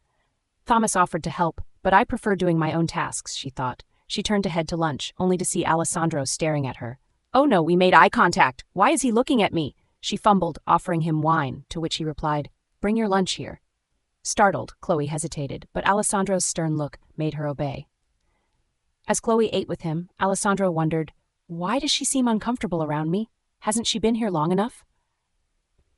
Thomas offered to help, but I prefer doing my own tasks, she thought. She turned to head to lunch, only to see Alessandro staring at her. Oh no, we made eye contact. Why is he looking at me? She fumbled, offering him wine, to which he replied, Bring your lunch here. Startled, Chloe hesitated, but Alessandro's stern look made her obey. As Chloe ate with him, Alessandro wondered, why does she seem uncomfortable around me? Hasn't she been here long enough?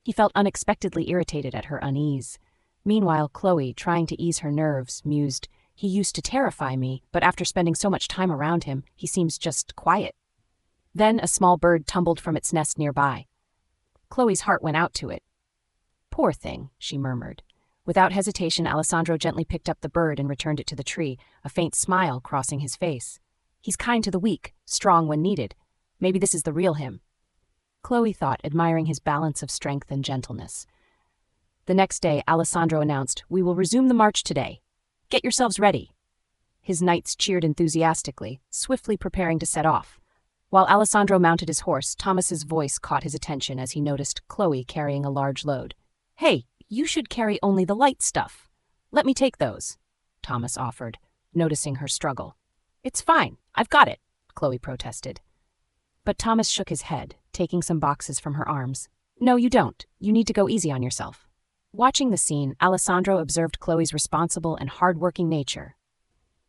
He felt unexpectedly irritated at her unease. Meanwhile, Chloe, trying to ease her nerves, mused, He used to terrify me, but after spending so much time around him, he seems just quiet. Then a small bird tumbled from its nest nearby. Chloe's heart went out to it. Poor thing, she murmured. Without hesitation, Alessandro gently picked up the bird and returned it to the tree, a faint smile crossing his face. He's kind to the weak, strong when needed. Maybe this is the real him. Chloe thought, admiring his balance of strength and gentleness. The next day, Alessandro announced, We will resume the march today. Get yourselves ready. His knights cheered enthusiastically, swiftly preparing to set off. While Alessandro mounted his horse, Thomas's voice caught his attention as he noticed Chloe carrying a large load. Hey, you should carry only the light stuff. Let me take those, Thomas offered, noticing her struggle. It's fine, I've got it, Chloe protested. But Thomas shook his head, taking some boxes from her arms. No, you don't. You need to go easy on yourself. Watching the scene, Alessandro observed Chloe's responsible and hard-working nature.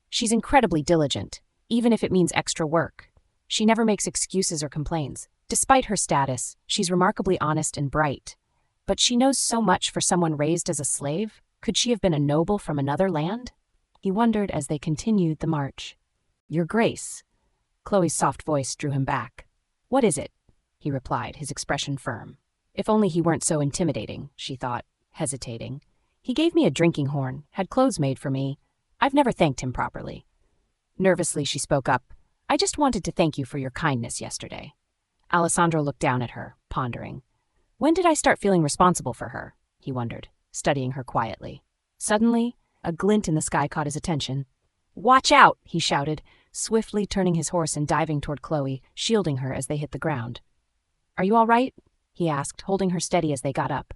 She's incredibly diligent, even if it means extra work. She never makes excuses or complains. Despite her status, she's remarkably honest and bright. But she knows so much for someone raised as a slave. Could she have been a noble from another land? He wondered as they continued the march. Your Grace. Chloe's soft voice drew him back. What is it? He replied, his expression firm. If only he weren't so intimidating, she thought, hesitating. He gave me a drinking horn, had clothes made for me. I've never thanked him properly. Nervously, she spoke up. I just wanted to thank you for your kindness yesterday. Alessandro looked down at her, pondering. When did I start feeling responsible for her? He wondered, studying her quietly. Suddenly, a glint in the sky caught his attention. Watch out, he shouted, swiftly turning his horse and diving toward Chloe, shielding her as they hit the ground. Are you all right? He asked, holding her steady as they got up.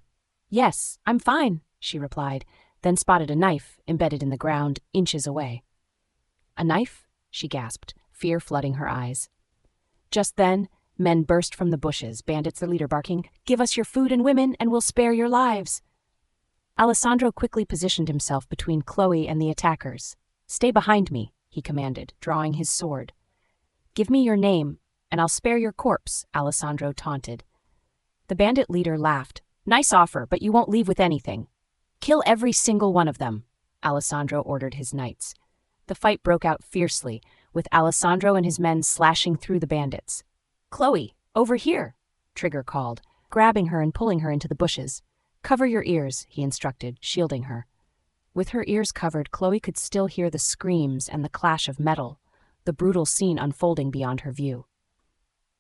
Yes, I'm fine, she replied, then spotted a knife embedded in the ground inches away. A knife? She gasped, fear flooding her eyes. Just then, men burst from the bushes, bandits the leader barking, Give us your food and women, and we'll spare your lives. Alessandro quickly positioned himself between Chloe and the attackers. Stay behind me, he commanded, drawing his sword. Give me your name, and I'll spare your corpse, Alessandro taunted. The bandit leader laughed. Nice offer, but you won't leave with anything. Kill every single one of them, Alessandro ordered his knights. The fight broke out fiercely, with Alessandro and his men slashing through the bandits. Chloe, over here, Trigger called, grabbing her and pulling her into the bushes. Cover your ears, he instructed, shielding her. With her ears covered, Chloe could still hear the screams and the clash of metal, the brutal scene unfolding beyond her view.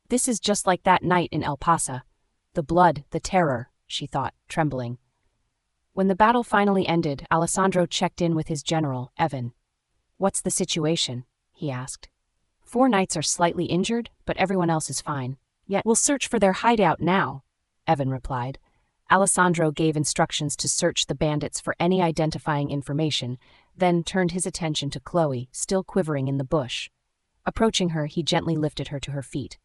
This is just like that night in Elpasa. The blood, the terror, she thought, trembling. When the battle finally ended, Alessandro checked in with his general, Evan. What's the situation? He asked. 4 knights are slightly injured, but everyone else is fine. Yet we'll search for their hideout now, Evan replied. Alessandro gave instructions to search the bandits for any identifying information, then turned his attention to Chloe, still quivering in the bush. Approaching her, he gently lifted her to her feet.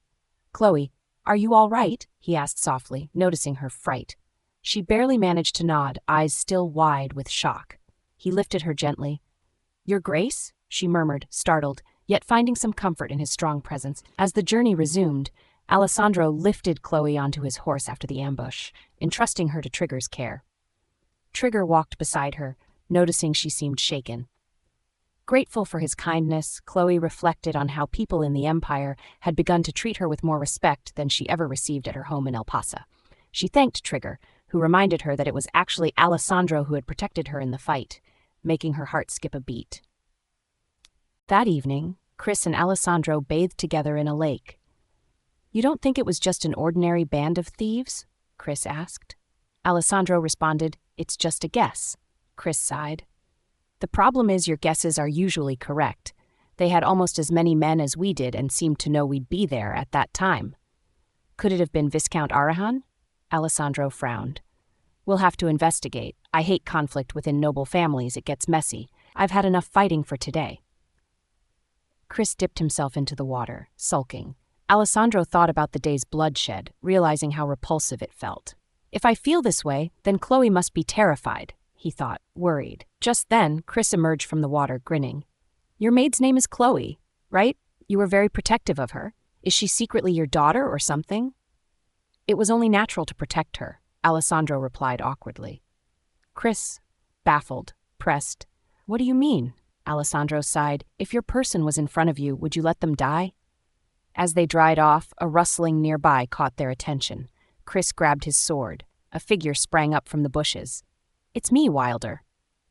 Chloe, are you all right? He asked softly, noticing her fright. She barely managed to nod, eyes still wide with shock. He lifted her gently. Your Grace? She murmured, startled, yet finding some comfort in his strong presence. As the journey resumed, Alessandro lifted Chloe onto his horse after the ambush, entrusting her to Trigger's care. Trigger walked beside her, noticing she seemed shaken. Grateful for his kindness, Chloe reflected on how people in the Empire had begun to treat her with more respect than she ever received at her home in Elpasa. She thanked Trigger, who reminded her that it was actually Alessandro who had protected her in the fight, making her heart skip a beat. That evening, Chris and Alessandro bathed together in a lake. You don't think it was just an ordinary band of thieves? Chris asked. Alessandro responded, It's just a guess. Chris sighed. The problem is your guesses are usually correct. They had almost as many men as we did and seemed to know we'd be there at that time. Could it have been Viscount Arahan? Alessandro frowned. We'll have to investigate. I hate conflict within noble families. It gets messy. I've had enough fighting for today. Chris dipped himself into the water, sulking. Alessandro thought about the day's bloodshed, realizing how repulsive it felt. If I feel this way, then Chloe must be terrified, he thought, worried. Just then, Chris emerged from the water, grinning. Your maid's name is Chloe, right? You were very protective of her. Is she secretly your daughter or something? It was only natural to protect her, Alessandro replied awkwardly. Chris, baffled, pressed. What do you mean? Alessandro sighed. If your person was in front of you, would you let them die? As they dried off, a rustling nearby caught their attention. Chris grabbed his sword. A figure sprang up from the bushes. It's me, Wilder.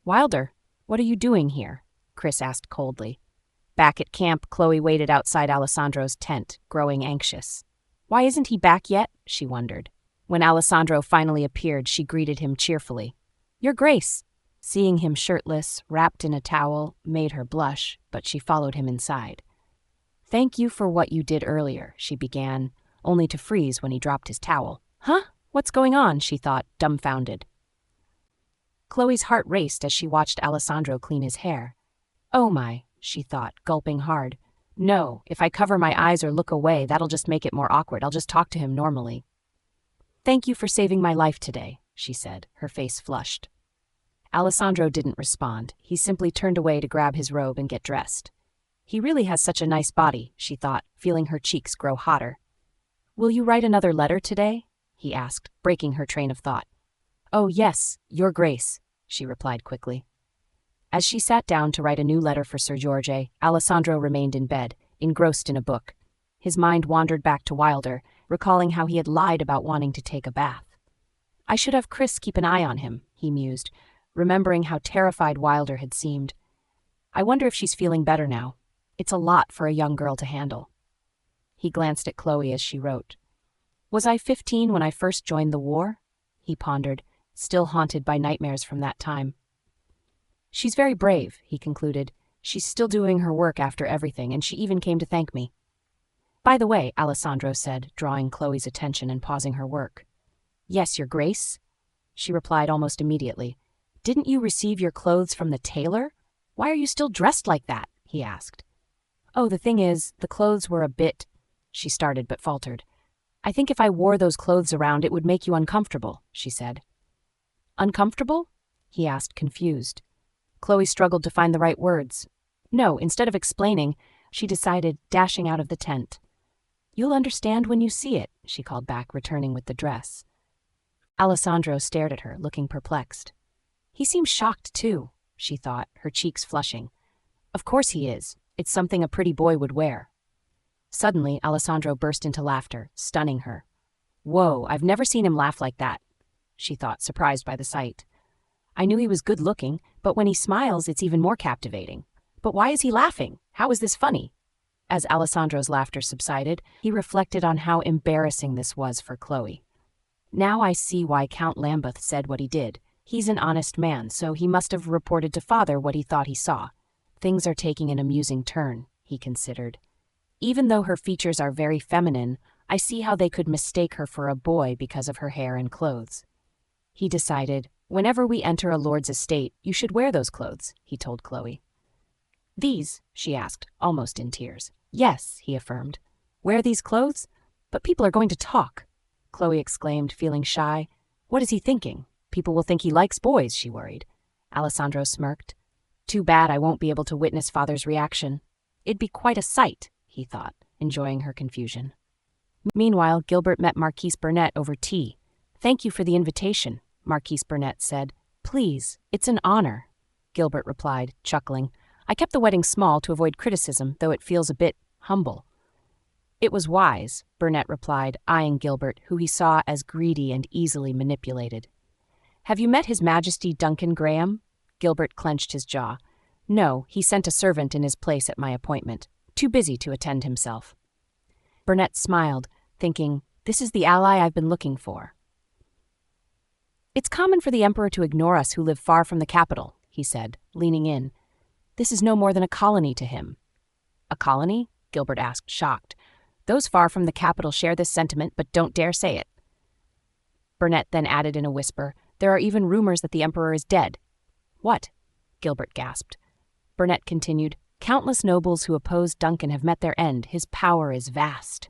Wilder, what are you doing here? Chris asked coldly. Back at camp, Chloe waited outside Alessandro's tent, growing anxious. Why isn't he back yet? She wondered. When Alessandro finally appeared, she greeted him cheerfully. Your Grace. Seeing him shirtless, wrapped in a towel, made her blush, but she followed him inside. Thank you for what you did earlier, she began, only to freeze when he dropped his towel. Huh? What's going on? She thought, dumbfounded. Chloe's heart raced as she watched Alessandro clean his hair. Oh my, she thought, gulping hard. No, if I cover my eyes or look away, that'll just make it more awkward. I'll just talk to him normally. Thank you for saving my life today, she said, her face flushed. Alessandro didn't respond. He simply turned away to grab his robe and get dressed. He really has such a nice body, she thought, feeling her cheeks grow hotter. Will you write another letter today? He asked, breaking her train of thought. Oh yes, Your Grace, she replied quickly. As she sat down to write a new letter for Sir George, Alessandro remained in bed, engrossed in a book. His mind wandered back to Wilder, recalling how he had lied about wanting to take a bath. I should have Chris keep an eye on him, he mused, remembering how terrified Wilder had seemed. I wonder if she's feeling better now. It's a lot for a young girl to handle. He glanced at Chloe as she wrote. Was I 15 when I first joined the war? He pondered, still haunted by nightmares from that time. She's very brave, he concluded. She's still doing her work after everything, and she even came to thank me. By the way, Alessandro said, drawing Chloe's attention and pausing her work. Yes, Your Grace, she replied almost immediately. Didn't you receive your clothes from the tailor? Why are you still dressed like that? He asked. Oh, the thing is, the clothes were a bit, she started but faltered. I think if I wore those clothes around, it would make you uncomfortable, she said. Uncomfortable? He asked, confused. Chloe struggled to find the right words. No, instead of explaining, she decided, dashing out of the tent. You'll understand when you see it, she called back, returning with the dress. Alessandro stared at her, looking perplexed. He seems shocked, too, she thought, her cheeks flushing. Of course he is. It's something a pretty boy would wear. Suddenly, Alessandro burst into laughter, stunning her. Whoa, I've never seen him laugh like that, she thought, surprised by the sight. I knew he was good-looking, but when he smiles, it's even more captivating. But why is he laughing? How is this funny? As Alessandro's laughter subsided, he reflected on how embarrassing this was for Chloe. Now I see why Count Lambeth said what he did. He's an honest man, so he must have reported to father what he thought he saw. Things are taking an amusing turn, he considered. Even though her features are very feminine, I see how they could mistake her for a boy because of her hair and clothes. He decided, whenever we enter a lord's estate, you should wear those clothes, he told Chloe. These? She asked, almost in tears. Yes, he affirmed. Wear these clothes? But people are going to talk, Chloe exclaimed, feeling shy. What is he thinking? People will think he likes boys, she worried. Alessandro smirked. Too bad I won't be able to witness father's reaction. It'd be quite a sight, he thought, enjoying her confusion. Meanwhile, Gilbert met Marquise Burnett over tea. Thank you for the invitation, Marquise Burnett said. Please, it's an honor, Gilbert replied, chuckling. I kept the wedding small to avoid criticism, though it feels a bit humble. It was wise, Burnett replied, eyeing Gilbert, who he saw as greedy and easily manipulated. Have you met His Majesty Duncan Graham? Gilbert clenched his jaw. No, he sent a servant in his place at my appointment. Too busy to attend himself. Burnett smiled, thinking, this is the ally I've been looking for. It's common for the emperor to ignore us who live far from the capital, he said, leaning in. This is no more than a colony to him. A colony? Gilbert asked, shocked. Those far from the capital share this sentiment, but don't dare say it. Burnett then added in a whisper, There are even rumors that the Emperor is dead. What? Gilbert gasped. Burnett continued, countless nobles who opposed Duncan have met their end. His power is vast.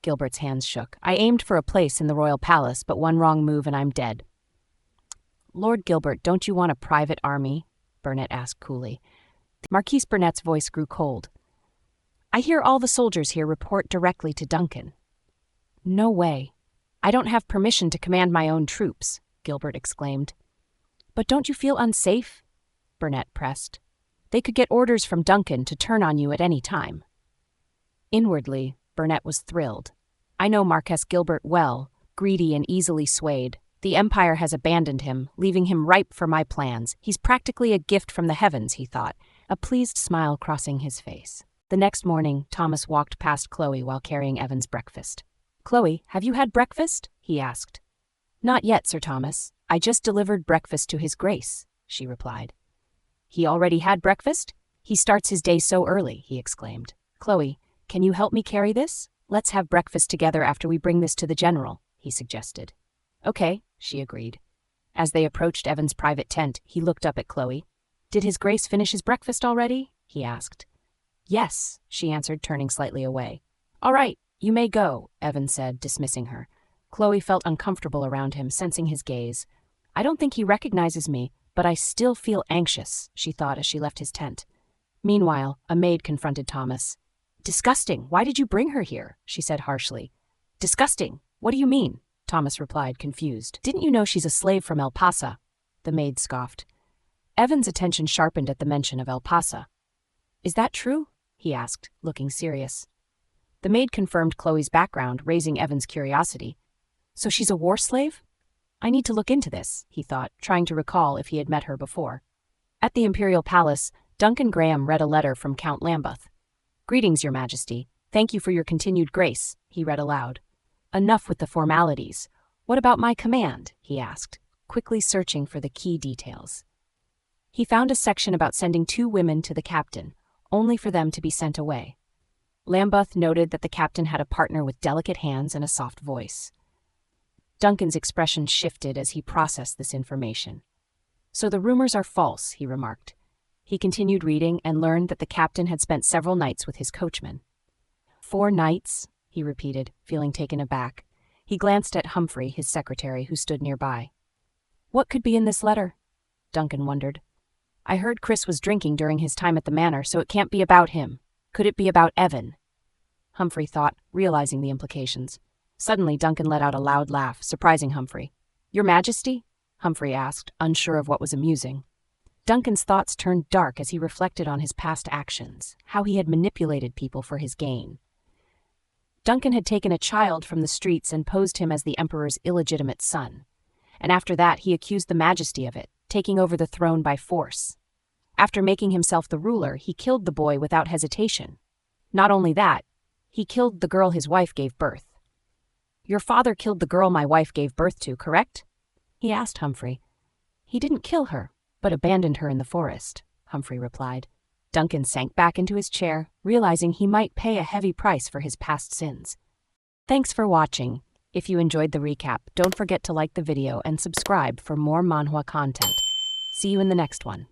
Gilbert's hands shook. I aimed for a place in the royal palace, but one wrong move and I'm dead. Lord Gilbert, don't you want a private army? Burnett asked coolly. Marquise Burnett's voice grew cold. I hear all the soldiers here report directly to Duncan. No way. I don't have permission to command my own troops, Gilbert exclaimed. But don't you feel unsafe? Burnett pressed. They could get orders from Duncan to turn on you at any time. Inwardly, Burnett was thrilled. I know Marquess Gilbert well, greedy and easily swayed. The Empire has abandoned him, leaving him ripe for my plans. He's practically a gift from the heavens, he thought, a pleased smile crossing his face. The next morning, Thomas walked past Chloe while carrying Evan's breakfast. Chloe, have you had breakfast? He asked. Not yet, Sir Thomas. I just delivered breakfast to His Grace, she replied. He already had breakfast? He starts his day so early, he exclaimed. Chloe, can you help me carry this? Let's have breakfast together after we bring this to the general, he suggested. Okay, she agreed. As they approached Evan's private tent, he looked up at Chloe. Did His Grace finish his breakfast already? He asked. Yes, she answered, turning slightly away. All right, you may go, Evan said, dismissing her. Chloe felt uncomfortable around him, sensing his gaze. I don't think he recognizes me, but I still feel anxious, she thought as she left his tent. Meanwhile, a maid confronted Thomas. Disgusting, why did you bring her here? She said harshly. Disgusting, what do you mean? Thomas replied, confused. Didn't you know she's a slave from Elpasa? The maid scoffed. Evan's attention sharpened at the mention of Elpasa. Is that true? He asked, looking serious. The maid confirmed Chloe's background, raising Evan's curiosity. So she's a war slave? I need to look into this, he thought, trying to recall if he had met her before. At the Imperial Palace, Duncan Graham read a letter from Count Lambeth. Greetings, Your Majesty. Thank you for your continued grace, he read aloud. Enough with the formalities. What about my command? He asked, quickly searching for the key details. He found a section about sending 2 women to the captain, only for them to be sent away. Lambeth noted that the captain had a partner with delicate hands and a soft voice. Duncan's expression shifted as he processed this information. So the rumors are false, he remarked. He continued reading and learned that the captain had spent several nights with his coachman. 4 nights? He repeated, feeling taken aback. He glanced at Humphrey, his secretary, who stood nearby. What could be in this letter? Duncan wondered. I heard Chris was drinking during his time at the manor, so it can't be about him. Could it be about Evan? Humphrey thought, realizing the implications. Suddenly, Duncan let out a loud laugh, surprising Humphrey. Your Majesty? Humphrey asked, unsure of what was amusing. Duncan's thoughts turned dark as he reflected on his past actions, how he had manipulated people for his gain. Duncan had taken a child from the streets and posed him as the Emperor's illegitimate son. And after that, he accused the Majesty of it, taking over the throne by force. After making himself the ruler, he killed the boy without hesitation. Not only that, he killed the girl his wife gave birth. Your father killed the girl my wife gave birth to, correct? He asked Humphrey. He didn't kill her, but abandoned her in the forest, Humphrey replied. Duncan sank back into his chair, realizing he might pay a heavy price for his past sins. Thanks for watching. If you enjoyed the recap, don't forget to like the video and subscribe for more Manhwa content. See you in the next one.